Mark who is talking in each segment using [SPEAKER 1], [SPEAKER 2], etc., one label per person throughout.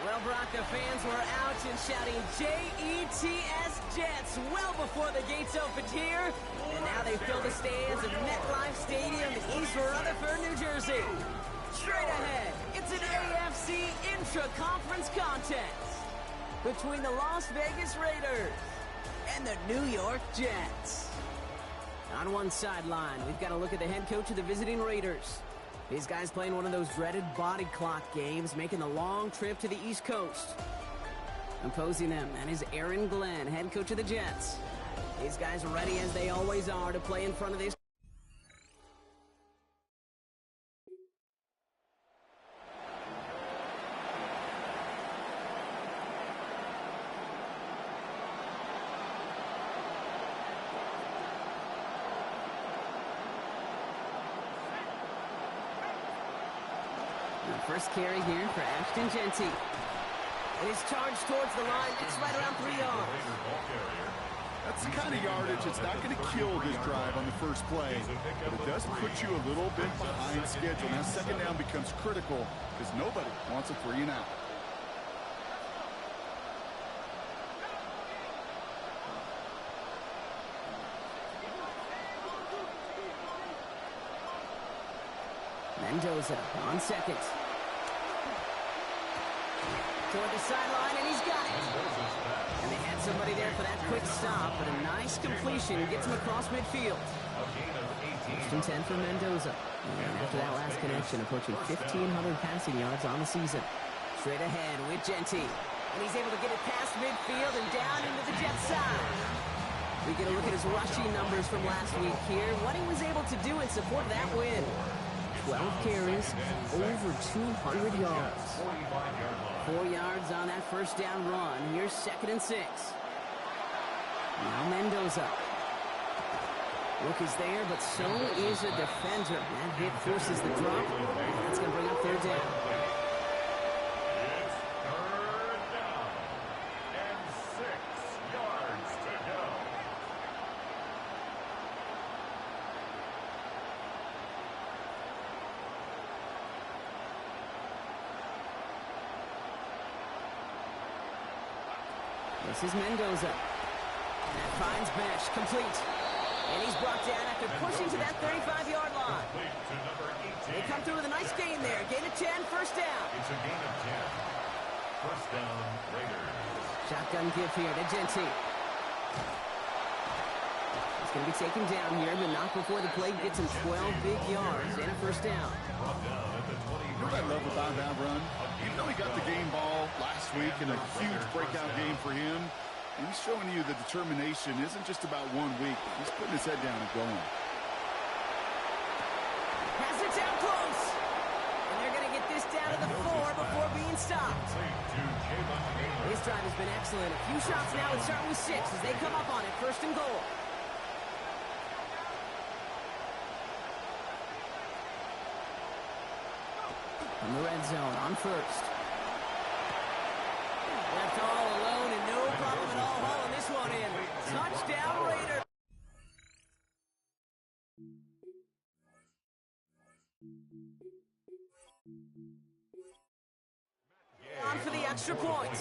[SPEAKER 1] Well, Bronco fans were out and shouting J-E-T-S Jets well before the gates opened here. And now they fill the stands of MetLife Stadium in East Rutherford, New Jersey. Straight ahead, it's an AFC intra-conference contest between the Las Vegas Raiders and the New York Jets. On one sideline, we've got a look at the head coach of the visiting Raiders. These guys playing one of those dreaded body clock games, making the long trip to the East Coast. Opposing them, that is Aaron Glenn, head coach of the Jets. These guys are ready, as they always are, to play in front of this. First carry here for Ashton Genty. It is charged towards the line. It's right around 3 yards.
[SPEAKER 2] That's the kind of yardage that's not going to kill this drive on the first play, but it does put you a little bit behind schedule. Now second down becomes critical because nobody wants a 3 and out.
[SPEAKER 1] Mendoza on second. Toward the sideline, and he's got it. And they had somebody there for that quick stop, but a nice completion gets him across midfield. First and 10 for Mendoza. And after that last connection, approaching 1,500 passing yards on the season. Straight ahead with Genty. And he's able to get it past midfield and down into the Jets side. We get a look at his rushing numbers from last week here. What he was able to do in support of that win. 12 carries, over 200 yards. 4 yards on that first down run. Here's 2nd and 6. Now Mendoza. Look is there, but so is a defender. That hit forces the drop. That's going to bring up 3rd down.
[SPEAKER 3] It's 3rd down and 6 yards to go.
[SPEAKER 1] This is Mendoza. That finds Besh, complete. And he's brought down after pushing to that 35-yard line. They come through with a nice gain there. Gain of 10, first down.
[SPEAKER 3] It's a gain of 10. First down, Raiders.
[SPEAKER 1] Shotgun give here to Genty. He's going to be taken down here, but not before the play gets him 12 big yards and a first down.
[SPEAKER 3] Brought down at the 20.
[SPEAKER 2] You know what I love about that run? Even though he got the game ball last week in a huge breakout game for him, he's showing you the determination isn't just about 1 week. He's putting his head down and going.
[SPEAKER 1] Has it down close. And they're going to get this down to the 4 before being stopped. This drive has been excellent. A few shots now and starting with 6 as they come up on it. 1st and goal. In the red zone on 1st. Left all alone and no problem at all hauling this one in. Touchdown Raiders. On for the extra point.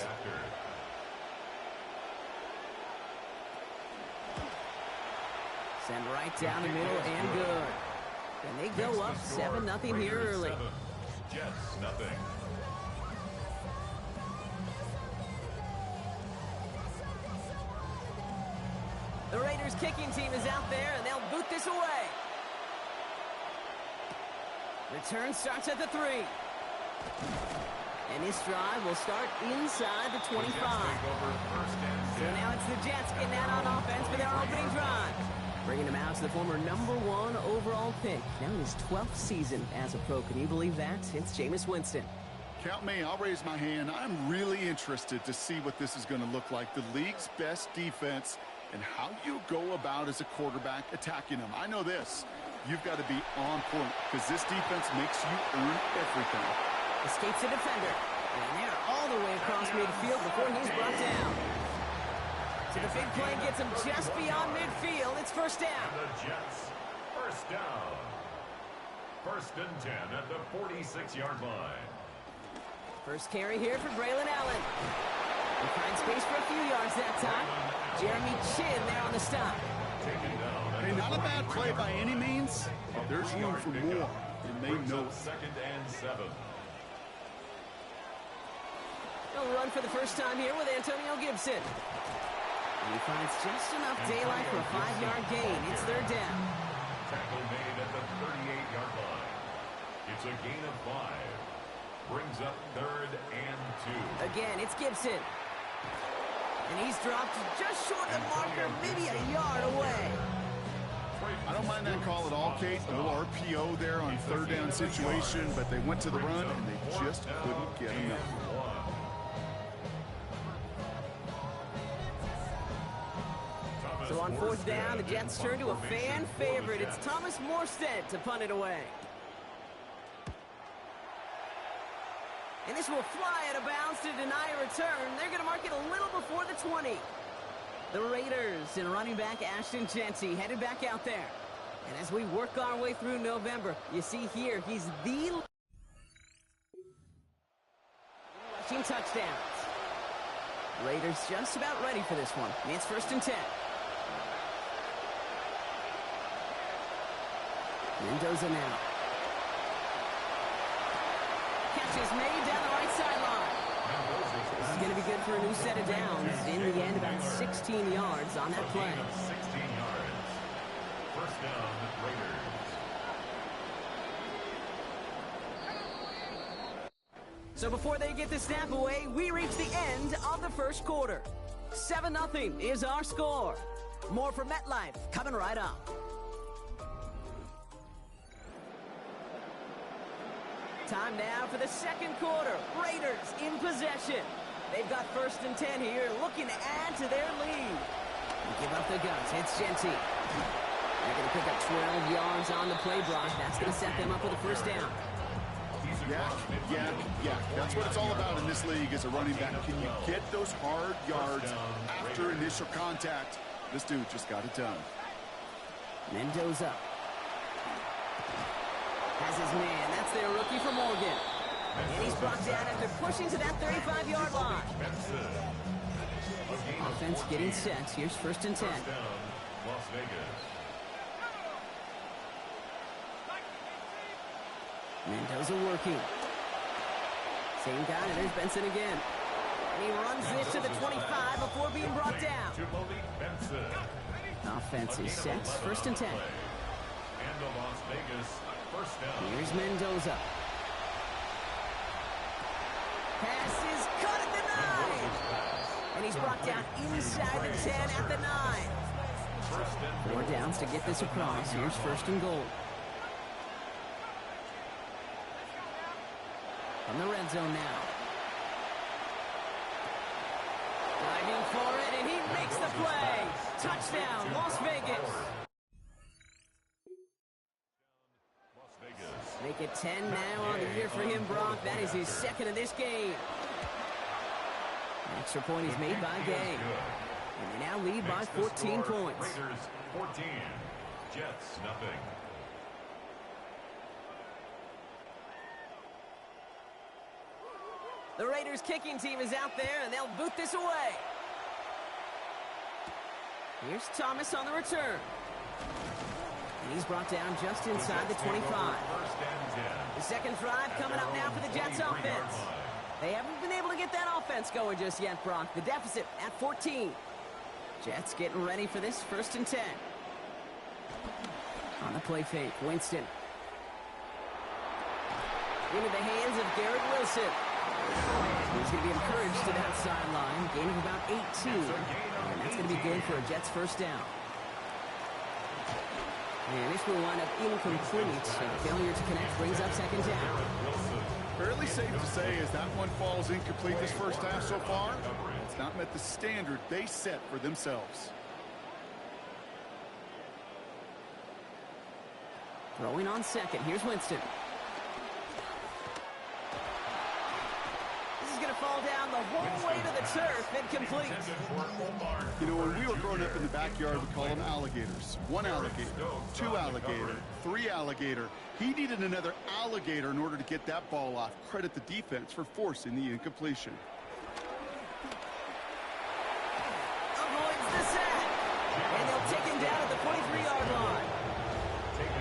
[SPEAKER 1] Send right down the middle and good. And they go up 7-0 here early.
[SPEAKER 3] Jets, nothing.
[SPEAKER 1] The Raiders kicking team is out there, and they'll boot this away. Return starts at the 3. And this drive will start inside the 25. So now it's the Jets getting out on offense for their opening drive. Bringing him out to the former #1 overall pick. Now in his 12th season as a pro. Can you believe that? It's Jameis Winston.
[SPEAKER 2] Count me. I'll raise my hand. I'm really interested to see what this is going to look like. The league's best defense and how you go about as a quarterback attacking them. I know this. You've got to be on point because this defense makes you earn everything.
[SPEAKER 1] Escapes the defender. And they're all the way across midfield before he's brought down. So the big play gets him just beyond midfield. It's first down.
[SPEAKER 3] And the Jets, first down. 1st and 10 at the 46-yard line.
[SPEAKER 1] First carry here for Braylon Allen. He finds space for a few yards that time. Jeremy Chin there on the stop.
[SPEAKER 2] Hey, not a bad play by any means. There's room for more. And they know it.
[SPEAKER 3] 2nd and 7.
[SPEAKER 1] He'll run for the first time here with Antonio Gibson. And he finds just enough daylight for a 5-yard gain. It's 3rd down.
[SPEAKER 3] Tackle made at the 38-yard line. It's a gain of 5. Brings up 3rd and 2.
[SPEAKER 1] Again, it's Gibson. And he's dropped just short of the marker, maybe a yard away.
[SPEAKER 2] I don't mind that call at all, Kate. A little RPO there on 3rd down situation, but they went to the run, and they just couldn't get enough.
[SPEAKER 1] So on 4th down, the Jets turn to a fan favorite. It's Thomas Morstead to punt it away. And this will fly out of bounds to deny a return. They're going to mark it a little before the 20. The Raiders and running back Ashton Jeanty headed back out there. And as we work our way through November, you see here, he's the rushing touchdowns. Raiders just about ready for this one. It's 1st and 10. Mendoza now. Catch is made down the right sideline. This is going to be good for a new set of downs. In the end, about 16 yards on that play.
[SPEAKER 3] 16 yards. First down, Raiders.
[SPEAKER 1] So before they get the snap away, we reach the end of the first quarter. 7-0 is our score. More from MetLife coming right up. Time now for the second quarter. Raiders in possession. They've got 1st and 10 here, looking to add to their lead. Give up the guns. It's Jeanty. They're going to pick up 12 yards on the play block. That's going to set them up with a first down.
[SPEAKER 2] Yeah. That's what it's all about in this league as a running back. Can you get those hard yards after initial contact? This dude just got it done.
[SPEAKER 1] Mendoza has his man. That's their rookie from Oregon. And he's brought down after pushing to that 35-yard line. Offense getting set. Here's 1st and 10.
[SPEAKER 3] Las Vegas.
[SPEAKER 1] Mendoza working. Same guy. There's Benson again. And he runs this to the 25 before being brought down. Offense is set. 1st and 10.
[SPEAKER 3] And the Las Vegas first down.
[SPEAKER 1] Here's Mendoza. Pass is cut at the 9. And he's brought down inside the 10 at the 9. 4 downs to get this across. Here's 1st and goal. From the red zone now. Diving for it, and he makes the play. Touchdown, Las Vegas. Make it 10 now on the year for him, Brock. That is his 2nd of this game. An extra point is made by Gay. And they now lead by 14 points.
[SPEAKER 3] Raiders 14, Jets nothing.
[SPEAKER 1] The Raiders kicking team is out there, and they'll boot this away. Here's Thomas on the return. And he's brought down just inside the 25. The second drive coming up now for the Jets offense. They haven't been able to get that offense going just yet, Brock. The deficit at 14. Jets getting ready for this 1st and 10. On the play fake, Winston. Into the hands of Garrett Wilson. He's going to be encouraged to that sideline. Gain of about 18. And that's going to be good for a Jets first down. And this will wind up incomplete. So failure to connect brings up second down.
[SPEAKER 2] Fairly safe to say as that one falls incomplete this first half so far, it's not met the standard they set for themselves.
[SPEAKER 1] Throwing on second. Here's Winston. This is going to fall down the whole way to the turf. Incomplete.
[SPEAKER 2] You know, when we were growing up in the backyard, we call them alligators. One alligator, two alligator, three alligator. He needed another alligator in order to get that ball off. Credit the defense for forcing the incompletion.
[SPEAKER 1] Avoids the sack. And they'll take him down at the 23-yard line.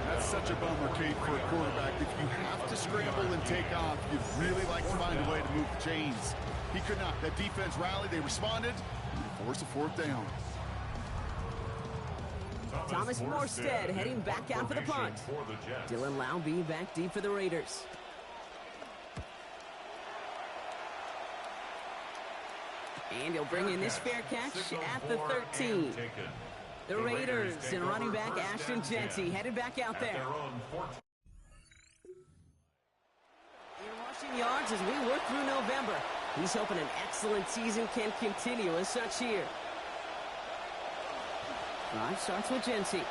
[SPEAKER 2] That's such a bummer, Kate, for a quarterback. If you have to scramble and take off, you'd really like to find a way to move the chains. He could not. That defense rallied. They responded. And they forced a fourth down.
[SPEAKER 1] Thomas Morstead heading back out for the punt. Dylan Laube back deep for the Raiders. And he'll bring in this fair catch at the 13. The Raiders and running back Ashton Jeanty headed back out there. In rushing yards as we work through November. He's hoping an excellent season can continue as such here. Drive starts with Jeanty.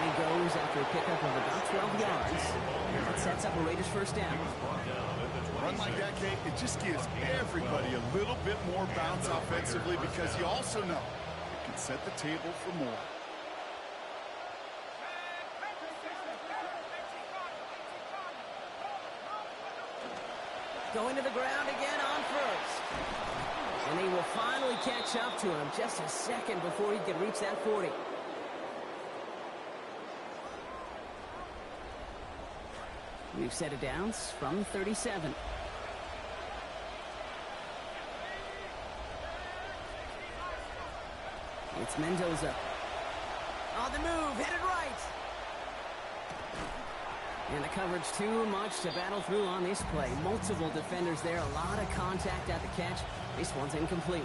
[SPEAKER 1] Down he goes after a pickup of about 12 yards. That sets up a Raiders first down.
[SPEAKER 2] Run like that, Kate, it just gives everybody a little bit more bounce offensively because you also know it can set the table for more.
[SPEAKER 1] Going to the ground again on first. And they will finally catch up to him just a second before he can reach that 40. We've set it down from 37. It's Mendoza. On the move, headed right. And the coverage too much to battle through on this play. Multiple defenders there, a lot of contact at the catch. This one's incomplete.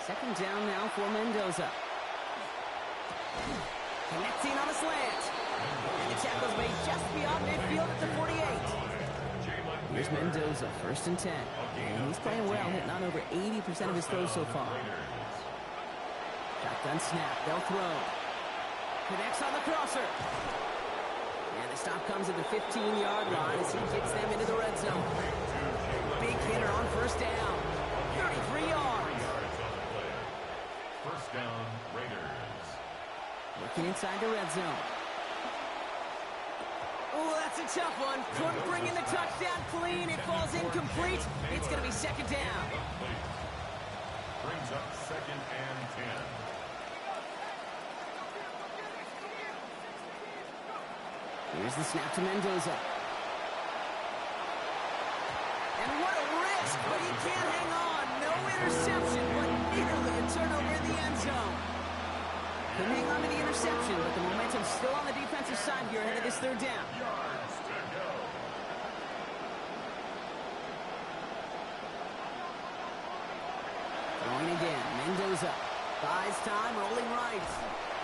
[SPEAKER 1] Second down now for Mendoza. Connecting on a slant. And the tackle's made just beyond midfield at the 48. Here's Mendoza, first and 10. And he's playing well, hitting on over 80% of his throws so far. Shotgun snap, they'll throw. Connects on the crosser. And the stop comes at the 15-yard line as he gets them into the red zone. Big hitter on first down. 33 yards.
[SPEAKER 3] First down, Raiders.
[SPEAKER 1] Working inside the red zone. Oh, that's a tough one. Couldn't bring in the touchdown clean. It falls incomplete. It's going to be second down.
[SPEAKER 3] Brings up second and 10.
[SPEAKER 1] Here's the snap to Mendoza. And what a risk, but he can't hang on. No interception, but nearly a turnover in the end zone. Couldn't hang on to the interception, but the momentum's still on the defensive side here ahead of this third down.
[SPEAKER 3] Yards to go.
[SPEAKER 1] Throwing again, Mendoza. Buys time, rolling right.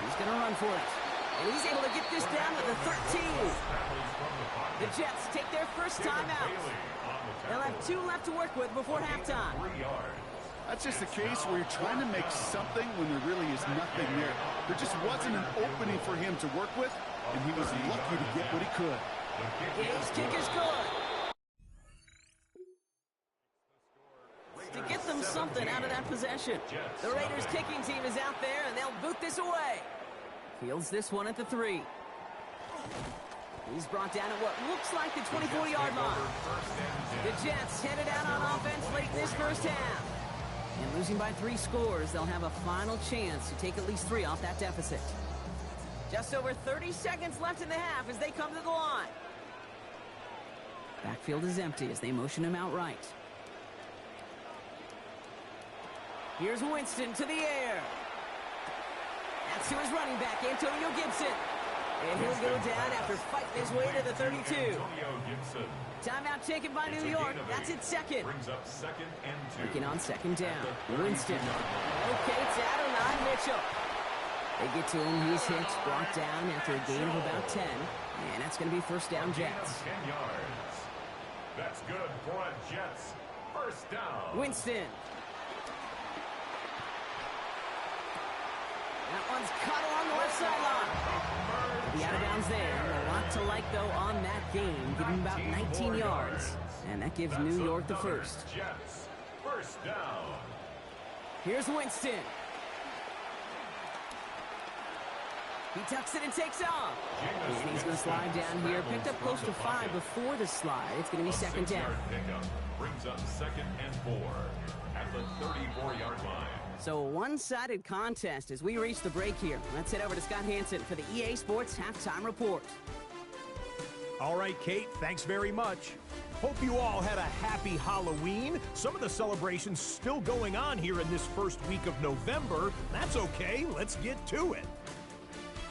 [SPEAKER 1] He's going to run for it. And he's able to get this down to the 13. The Jets take their first time out. They'll have 2 left to work with before halftime.
[SPEAKER 2] That's just a case where you're trying to make something when there really is nothing there. There just wasn't an opening for him to work with, and he was lucky to get what he could.
[SPEAKER 1] His kick is good. To get them something out of that possession. The Raiders kicking team is out there, and they'll boot this away. Fields this one at the 3. He's brought down at what looks like the 24-yard line. The Jets headed out on offense late in this first half. And losing by 3 scores, they'll have a final chance to take at least 3 off that deficit. Just over 30 seconds left in the half as they come to the line. Backfield is empty as they motion him out right. Here's Winston to the air. Pass to his running back, Antonio Gibson. And he'll go down after fighting his way to the 32. Timeout taken by New York. That's its second.
[SPEAKER 3] Brings up 2nd and 2.
[SPEAKER 1] Working on second down. Winston. Locates Adonai Mitchell. They get to him. He's hit, brought down after a gain of about 10. And that's going to be first down Jets.
[SPEAKER 3] 10 yards. That's good for a Jets first down.
[SPEAKER 1] Winston. That one's caught along the left sideline. The out of bounds there. A lot to like, though, on that game. Giving about 19 yards. And that gives New York the first.
[SPEAKER 3] Jets first down.
[SPEAKER 1] Here's Winston. He tucks it and takes off. And he's going to slide down here. Picked up close to 5 before the slide. It's going to be second down.
[SPEAKER 3] Brings up 2nd and 4 at the 34-yard line.
[SPEAKER 1] So a one-sided contest as we reach the break here. Let's head over to Scott Hansen for the EA Sports Halftime Report.
[SPEAKER 4] All right, Kate, thanks very much. Hope you all had a happy Halloween. Some of the celebrations still going on here in this first week of November. That's okay. Let's get to it.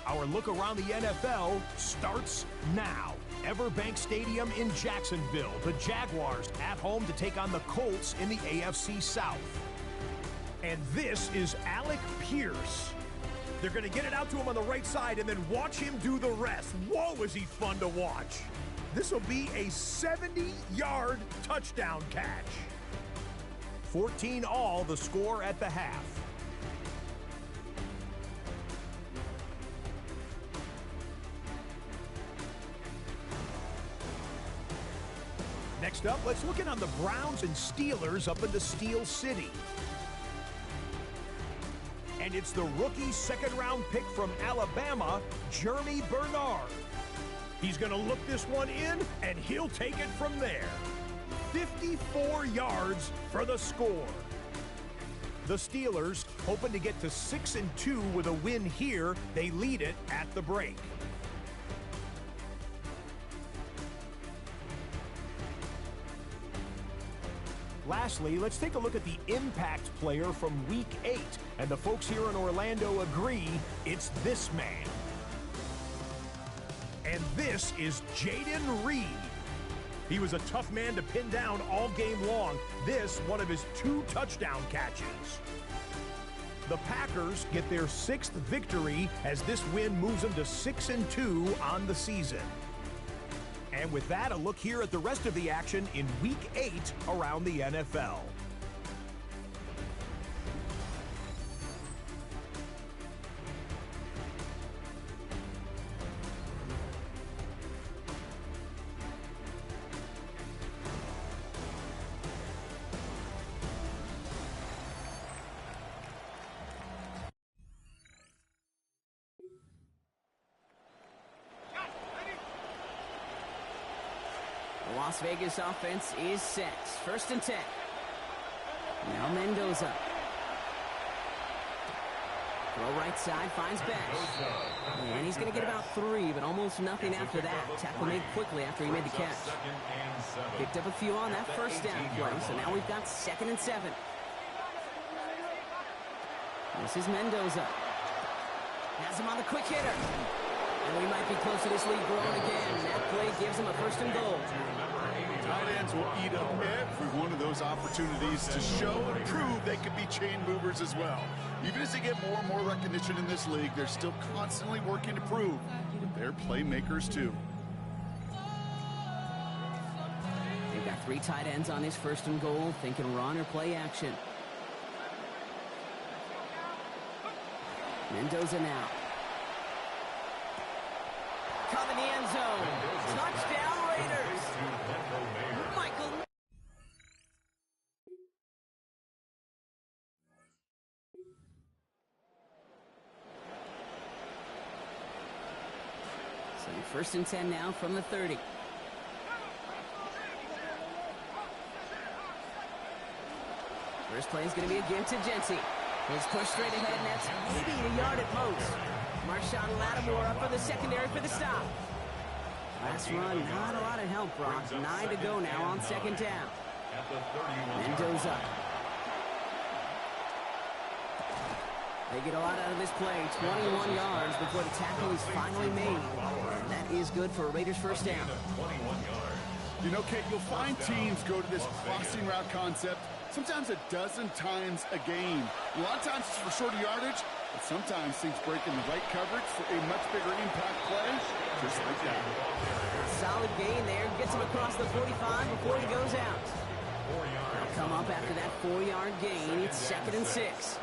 [SPEAKER 4] Our look around the NFL starts now. Everbank Stadium in Jacksonville. The Jaguars at home to take on the Colts in the AFC South. And this is Alec Pierce. They're going to get it out to him on the right side and then watch him do the rest. Whoa, is he fun to watch. This will be a 70-yard touchdown catch. 14 all the score at the half. Next up, let's look in on the Browns and Steelers up in the Steel City. And it's the rookie second-round pick from Alabama, Jeremy Bernard. He's going to look this one in, and he'll take it from there. 54 yards for the score. The Steelers hoping to get to 6-2 with a win here. They lead it at the break. Lastly, let's take a look at the impact player from Week 8. And the folks here in Orlando agree it's this man. And this is Jaden Reed. He was a tough man to pin down all game long. This, one of his 2 touchdown catches. The Packers get their 6th victory as this win moves them to 6-2 on the season. And with that, a look here at the rest of the action in Week 8 around the NFL.
[SPEAKER 1] The Las Vegas offense is set. 1st and 10. Now Mendoza. Throw right side, finds Bash. And he's going to get about 3, but almost nothing after that. Tackle made quickly after he made the catch. Picked up a few on that first down play, so now we've got 2nd and 7. This is Mendoza. Has him on the quick hitter. And we might be close to this lead growing again. That play gives him a 1st and goal.
[SPEAKER 2] Tight ends will eat up every one of those opportunities to show and prove they could be chain movers as well. Even as they get more and more recognition in this league, they're still constantly working to prove that they're playmakers too.
[SPEAKER 1] They've got 3 tight ends on this 1st and goal, thinking run or play action. Mendoza now. Caught in the end zone. Touchdown Raiders. Michael. So 1st and 10 now from the 30. First play is going to be again to Jency. He's pushed straight ahead, and that's maybe a yard at most. Marshawn Lattimore up for the secondary for the stop. Last run, not a lot of help, Brock. 9 to go now on 2nd down. Mendoza. They get a lot out of this play. 21 yards before the tackle is finally made. And that is good for a Raiders first down.
[SPEAKER 3] 21 yards.
[SPEAKER 2] You know, Kate, you'll find teams go to this crossing route concept sometimes a dozen times a game. A lot of times it's for shorter yardage, but sometimes things break in the right coverage for a much bigger impact play, just like that.
[SPEAKER 1] Solid gain there. Gets him across the 45 before he goes out. They'll come up after that 4-yard gain. It's 2nd and 6.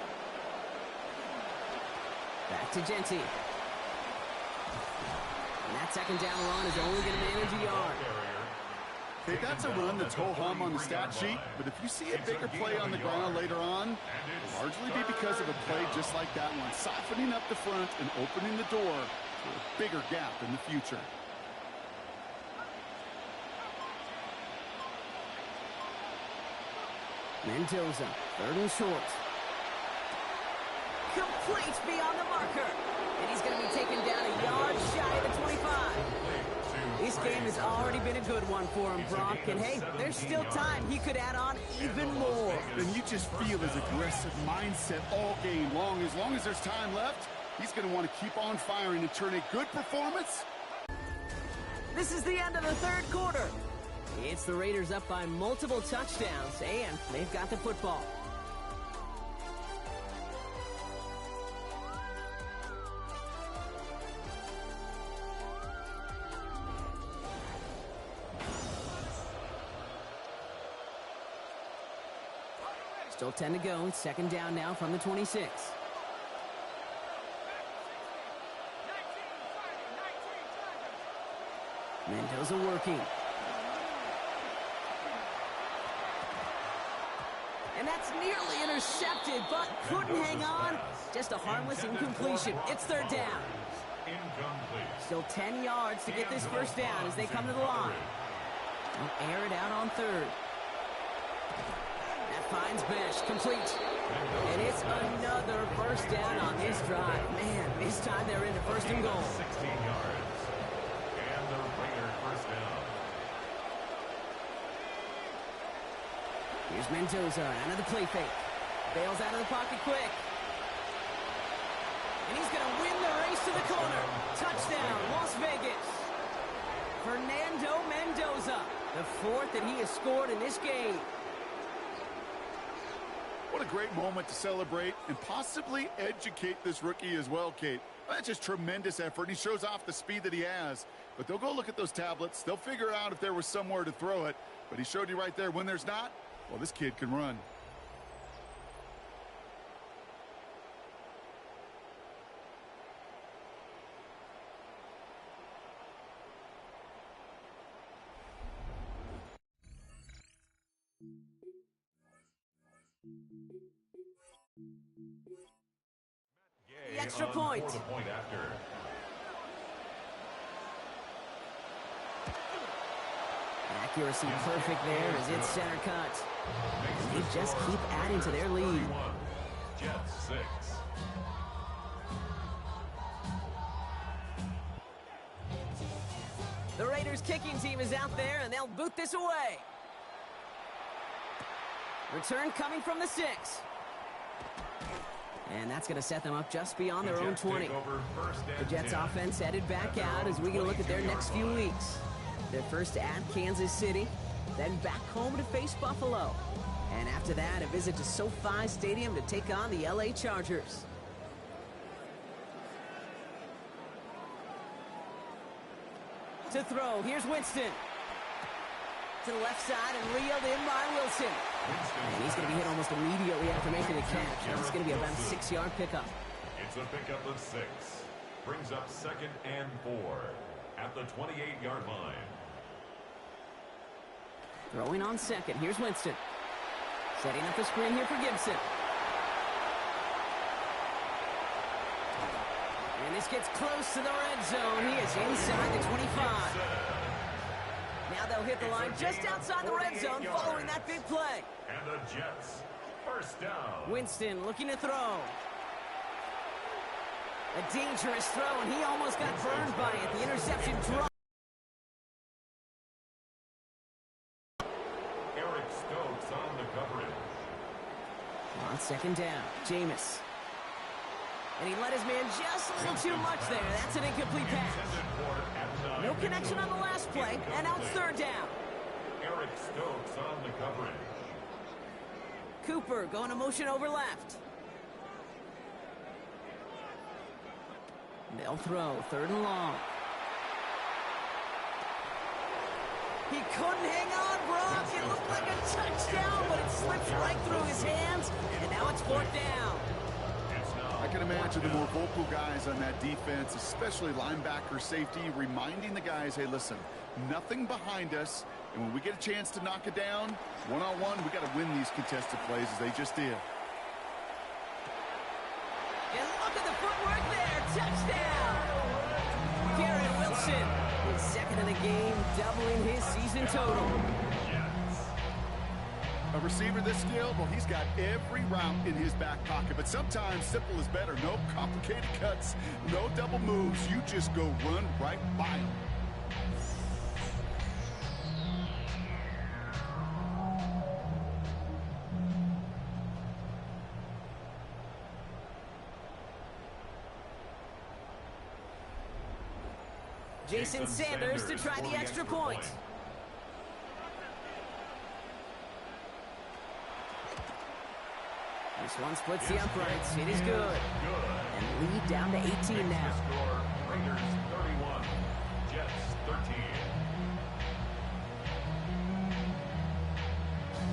[SPEAKER 1] Back to Genty. And that second down run is only going to manage a yard.
[SPEAKER 2] Okay, that's a run that's ho-hum on the stat sheet, but if you see a bigger play on the ground later on, it'll largely be because of a play just like that one, softening up the front and opening the door to a bigger gap in the future.
[SPEAKER 1] Mendoza, 3rd and short. Complete beyond the marker. And he's going to be taken down a yard shy of the 25. This game has already been a good one for him, Brock. And hey, there's still time. He could add on even more.
[SPEAKER 2] And you just feel his aggressive mindset all game long. As long as there's time left, he's going to want to keep on firing and turn a good performance.
[SPEAKER 1] This is the end of the 3rd quarter. It's the Raiders up by multiple touchdowns, and they've got the football. Still 10 to go. 2nd down now from the 26. Mendoza working. And that's nearly intercepted, but couldn't hang on. Just a harmless incompletion. It's 3rd down. Still 10 yards to get this first down as they come to the line. They'll air it out on 3rd. That finds Besh, complete. And it's another first down on this drive. Man, this time they're into 1st and goal.
[SPEAKER 3] 16 yards. And the Raiders first down.
[SPEAKER 1] Here's Mendoza out of the play fake. Bails out of the pocket quick. And he's going to win the race to the corner. Touchdown, Las Vegas. Fernando Mendoza, the 4th that he has scored in this game.
[SPEAKER 2] What a great moment to celebrate and possibly educate this rookie as well, Kate. That's just tremendous effort. He shows off the speed that he has. But they'll go look at those tablets. They'll figure out if there was somewhere to throw it. But he showed you right there, when there's not, well, this kid can run.
[SPEAKER 1] The extra point. Accuracy perfect there as it's center cut. They just keep adding to their lead.
[SPEAKER 3] Jets 6.
[SPEAKER 1] The Raiders kicking team is out there and they'll boot this away. Return coming from the 6. And that's going to set them up just beyond their own 20. The Jets offense headed back out as we get a look at their next few weeks. They're first at Kansas City, then back home to face Buffalo. And after that, a visit to SoFi Stadium to take on the LA Chargers. To throw, here's Winston. To the left side and reeled in by Wilson. And he's going to be hit almost immediately after making the catch. And it's going to be about a 6-yard pickup.
[SPEAKER 3] It's a pickup of 6. Brings up 2nd and 4 at the 28-yard line.
[SPEAKER 1] Throwing on 2nd. Here's Winston. Setting up a screen here for Gibson. And this gets close to the red zone. He is inside the 25. Now they'll hit the line just outside the red zone following that big play.
[SPEAKER 3] And the Jets, first down.
[SPEAKER 1] Winston looking to throw. A dangerous throw, and he almost got burned by it. The interception drop.
[SPEAKER 3] Eric Stokes on the coverage.
[SPEAKER 1] On 2nd down, Jameis. And he let his man just a little too much there. That's an incomplete pass. No connection on the last play, and now it's third down.
[SPEAKER 3] Eric Stokes on the coverage.
[SPEAKER 1] Cooper going to motion over left. They'll throw, third and long. He couldn't hang on, Brock. It looked like a touchdown, but it slips right through his hands, and now it's fourth down.
[SPEAKER 2] I can imagine the more vocal guys on that defense, especially linebacker, safety, reminding the guys, hey, listen, nothing behind us, and when we get a chance to knock it down, one-on-one, we got to win these contested plays as they just did.
[SPEAKER 1] And look at the footwork there. Touchdown! Garrett Wilson, his second of the game, doubling his season total.
[SPEAKER 2] A receiver this skilled, well, he's got every route in his back pocket, but sometimes simple is better. No complicated cuts, no double moves. You just go run right by him.
[SPEAKER 1] Jason Sanders to try the extra point. This one splits the uprights. It is good. And lead down to 18 now.
[SPEAKER 3] Raiders 31, Jets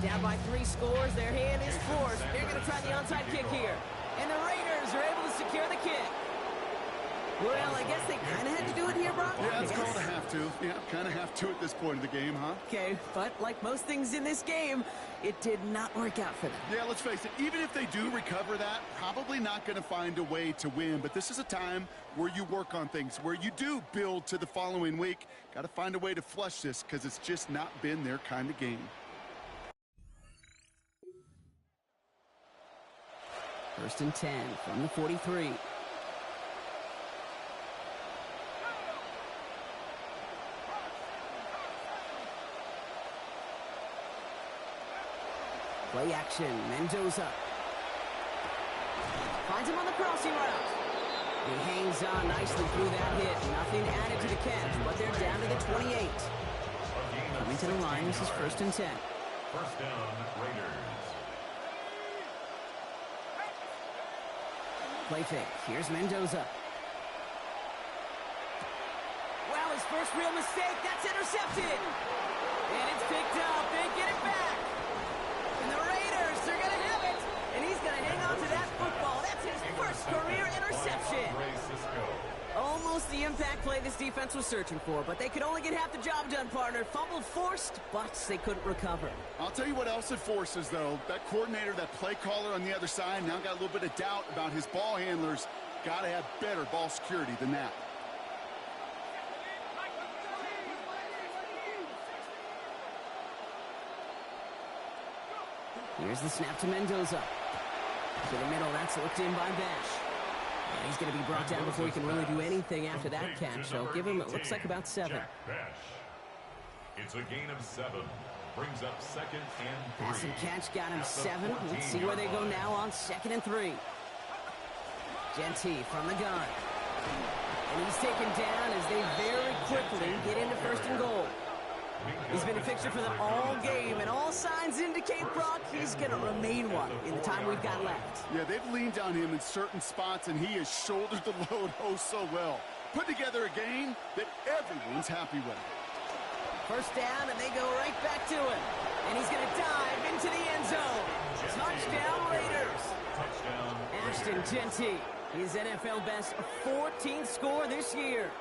[SPEAKER 3] 13.
[SPEAKER 1] Down by 3 scores. Their hand is forced. They're going to try the onside kick here. And the Raiders are able to secure the kick. Well, I guess they kind of had to do it here, Brock.
[SPEAKER 2] Yeah, it's called a have to. Yeah, kind of have to at this point of the game, huh?
[SPEAKER 1] Okay, but like most things in this game, it did not work out for them.
[SPEAKER 2] Yeah, let's face it, even if they do recover that, probably not going to find a way to win. But this is a time where you work on things, where you do build to the following week. Got to find a way to flush this because it's just not been their kind of game.
[SPEAKER 1] First and 10 from the 43. Play action, Mendoza. Finds him on the crossing route. He hangs on nicely through that hit. Nothing added to the catch, but they're down to the 28. Coming to the line, this is first and 10.
[SPEAKER 3] First down, Raiders.
[SPEAKER 1] Play fake. Here's Mendoza. Well, his first real mistake. That's intercepted. And it's picked up. They get it back. And the Raiders are going to have it. And he's going to hang on to that football. That's his first career interception. Almost the impact play this defense was searching for, but they could only get half the job done, partner. Fumble forced, but they couldn't recover.
[SPEAKER 2] I'll tell you what else it forces, though. That coordinator, that play caller on the other side, now got a little bit of doubt about his ball handlers. Got to have better ball security than that.
[SPEAKER 1] Here's the snap to Mendoza. To the middle, that's looked in by Bash. And he's going to be brought down before he can really do anything after that catch. So give him, it looks like about 7.
[SPEAKER 3] It's a gain of 7. Brings up second and 3.
[SPEAKER 1] Pass and catch got him 7. Let's see where they go now on second and 3. Genty from the gun. And he's taken down as they very quickly get into first and goal. He's been a fixture for them all game, and all signs indicate, Brock, he's going to remain one in the time we've got left.
[SPEAKER 2] Yeah, they've leaned on him in certain spots, and he has shouldered the load oh so well. Put together a game that everyone's happy with.
[SPEAKER 1] First down, and they go right back to him. And he's going to dive into the end zone. Touchdown, Raiders. Ashton Genty, his NFL best 14th score this year.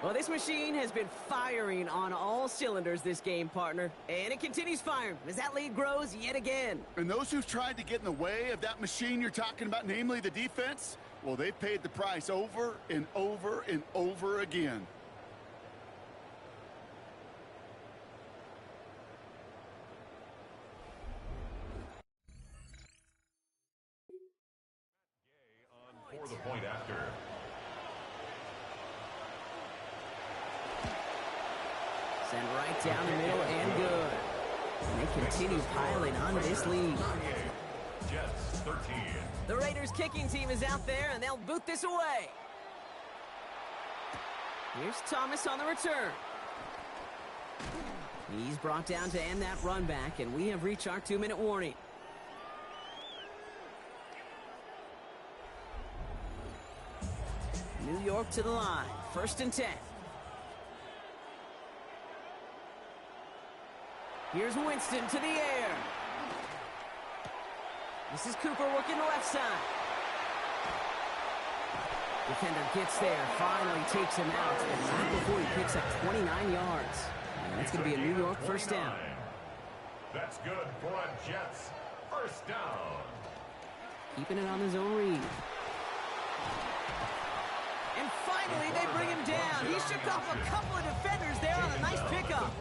[SPEAKER 1] Well, this machine has been firing on all cylinders this game, partner. And it continues firing as that lead grows yet again.
[SPEAKER 2] And those who've tried to get in the way of that machine you're talking about, namely the defense, well, they've paid the price over and over and over again.
[SPEAKER 3] For the point after.
[SPEAKER 1] Sent right down the middle and good. And they continue piling on this lead.
[SPEAKER 3] Jets 13.
[SPEAKER 1] The Raiders kicking team is out there, and they'll boot this away. Here's Thomas on the return. He's brought down to end that run back, and we have reached our 2-minute warning. New York to the line. 1st and 10. Here's Winston to the air. This is Cooper working the left side. Defender gets there, finally takes him out, and not before he picks up 29 yards. And that's going to be a New York 1st down.
[SPEAKER 3] That's good for a Jets 1st down.
[SPEAKER 1] Keeping it on his own read. And finally, they bring him down. He shook off a couple of defenders there on a nice pickup.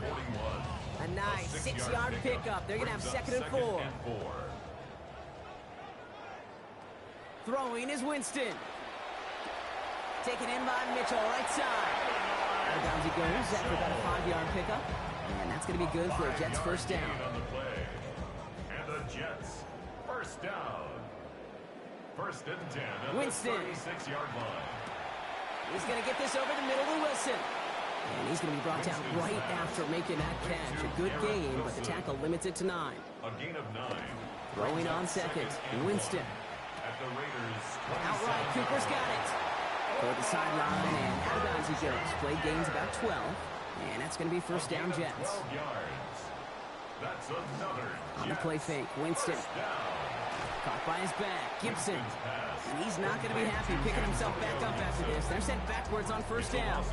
[SPEAKER 1] A nice 6-yard pickup. They're going to have 2nd and 4. Throwing is Winston. Taken in by Mitchell, right side. Out of bounds he goes after about a 5-yard pickup. And that's going to be good for a Jets 1st down.
[SPEAKER 3] And the Jets 1st down. 1st and 10 at
[SPEAKER 1] Winston.
[SPEAKER 3] the 36-yard line.
[SPEAKER 1] He's going to get this over the middle to Wilson. And he's going to be brought down right after making that catch. A good gain, but the tackle limits it to 9.
[SPEAKER 3] A gain of 9.
[SPEAKER 1] Throwing on 2nd, Winston.
[SPEAKER 3] At the Raiders'
[SPEAKER 1] Outright, Cooper's got it. Toward the sideline, and out of bounds he goes. Play gains about 12, and that's going to be 1st down Jets.
[SPEAKER 3] 12 yards. That's another
[SPEAKER 1] On the play fake, Winston. Caught by his back, Gibson. And he's not going to be happy picking himself back up after this. They're sent backwards on 1st down.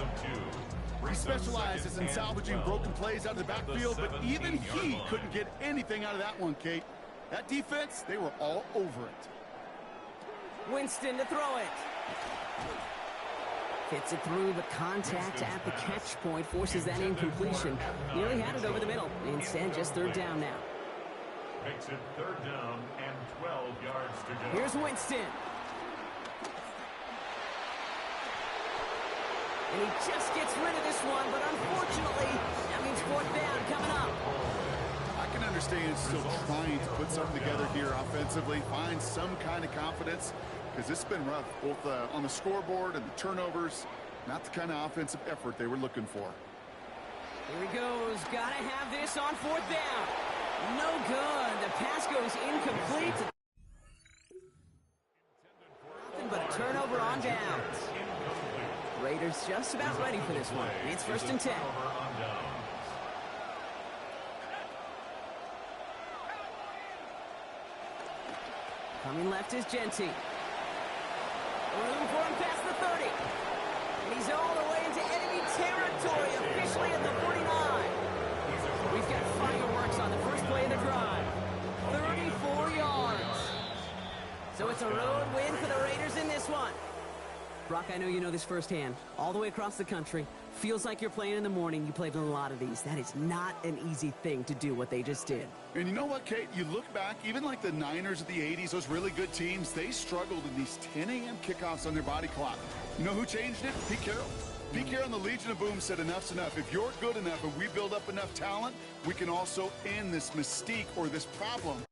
[SPEAKER 2] He specializes in salvaging broken plays out of the backfield, but even he couldn't get anything out of that one, Kate. That defense, they were all over it.
[SPEAKER 1] Winston to throw it. Fits it through, but contact at the catch point forces that incompletion. Nearly had it over the middle. Instead, just 3rd down now.
[SPEAKER 3] Makes it 3rd down and 12 yards to go.
[SPEAKER 1] Here's Winston. And he just gets rid of this one, but unfortunately, that means 4th down coming up.
[SPEAKER 2] I can understand still trying to put something together here offensively, find some kind of confidence, because it's been rough, both on the scoreboard and the turnovers. Not the kind of offensive effort they were looking for.
[SPEAKER 1] Here he goes. Got to have this on 4th down. No good. The pass goes incomplete. Nothing but a turnover on downs. Raiders just about ready for this one. It's 1st and 10. Coming left is Genty. Room for him past the 30. And he's all the way into enemy territory, officially at the 49. We've got fireworks on the first play of the drive. 34 yards. So it's a road win for the Raiders in this one. Brock, I know you know this firsthand. All the way across the country. Feels like you're playing in the morning. You played in a lot of these. That is not an easy thing to do, what they just did.
[SPEAKER 2] And you know what, Kate? You look back, even like the Niners of the 80s, those really good teams, they struggled in these 10 a.m. kickoffs on their body clock. You know who changed it? Pete Carroll. Pete Carroll and the Legion of Boom said enough's enough. If you're good enough and we build up enough talent, we can also end this mystique or this problem.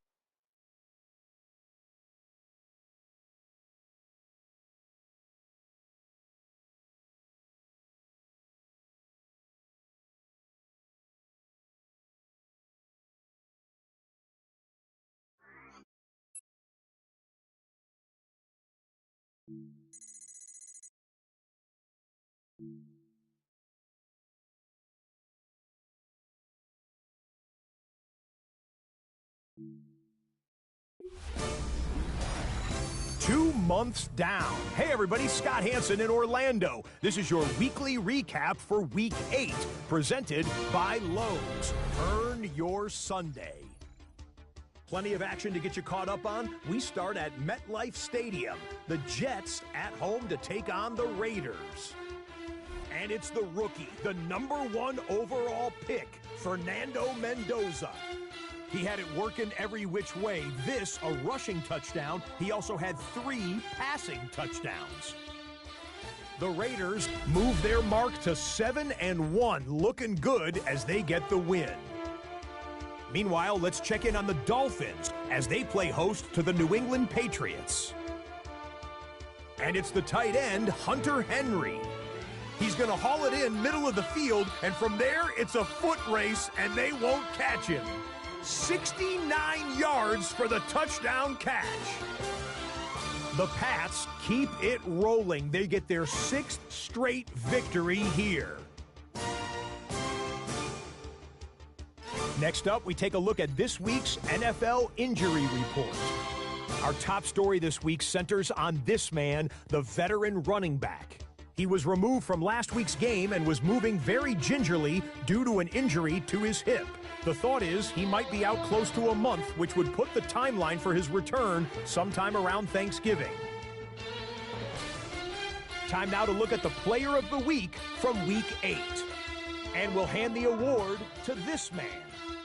[SPEAKER 4] Two months down. Hey everybody, Scott Hansen in Orlando. This is your weekly recap for Week 8, presented by Lowe's. Earn your Sunday. Plenty of action to get you caught up on. We start at MetLife Stadium. The Jets at home to take on the Raiders. And it's the rookie, the #1 overall pick, Fernando Mendoza. He had it working every which way. This, a rushing touchdown. He also had 3 passing touchdowns. The Raiders move their mark to 7-1, looking good as they get the win. Meanwhile, let's check in on the Dolphins as they play host to the New England Patriots. And it's the tight end, Hunter Henry. He's going to haul it in middle of the field, and from there, it's a foot race, and they won't catch him. 69 yards for the touchdown catch. The Pats keep it rolling. They get their 6th straight victory here. Next up, we take a look at this week's NFL injury report. Our top story this week centers on this man, the veteran running back. He was removed from last week's game and was moving very gingerly due to an injury to his hip. The thought is he might be out close to a month, which would put the timeline for his return sometime around Thanksgiving. Time now to look at the player of the week from Week 8. And we'll hand the award to this man,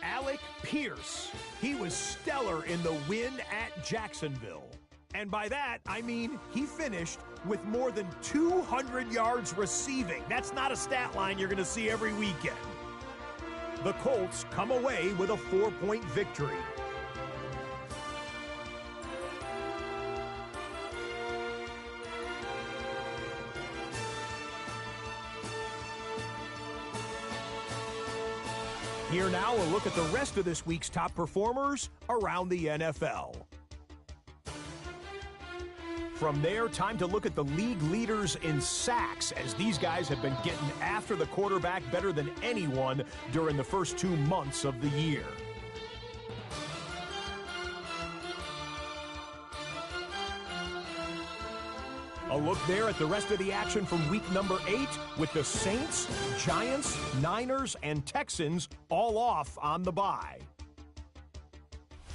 [SPEAKER 4] Alec Pierce. He was stellar in the win at Jacksonville. And by that, I mean he finished with more than 200 yards receiving. That's not a stat line you're going to see every weekend. The Colts come away with a 4-point victory. Here now, a look at the rest of this week's top performers around the NFL. From there, time to look at the league leaders in sacks, as these guys have been getting after the quarterback better than anyone during the first 2 months of the year. A look there at the rest of the action from week number 8 with the Saints, Giants, Niners, and Texans all off on the bye.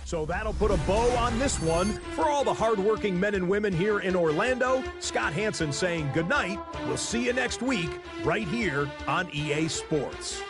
[SPEAKER 4] So that'll put a bow on this one. For all the hardworking men and women here in Orlando, Scott Hansen saying goodnight. We'll see you next week right here on EA Sports.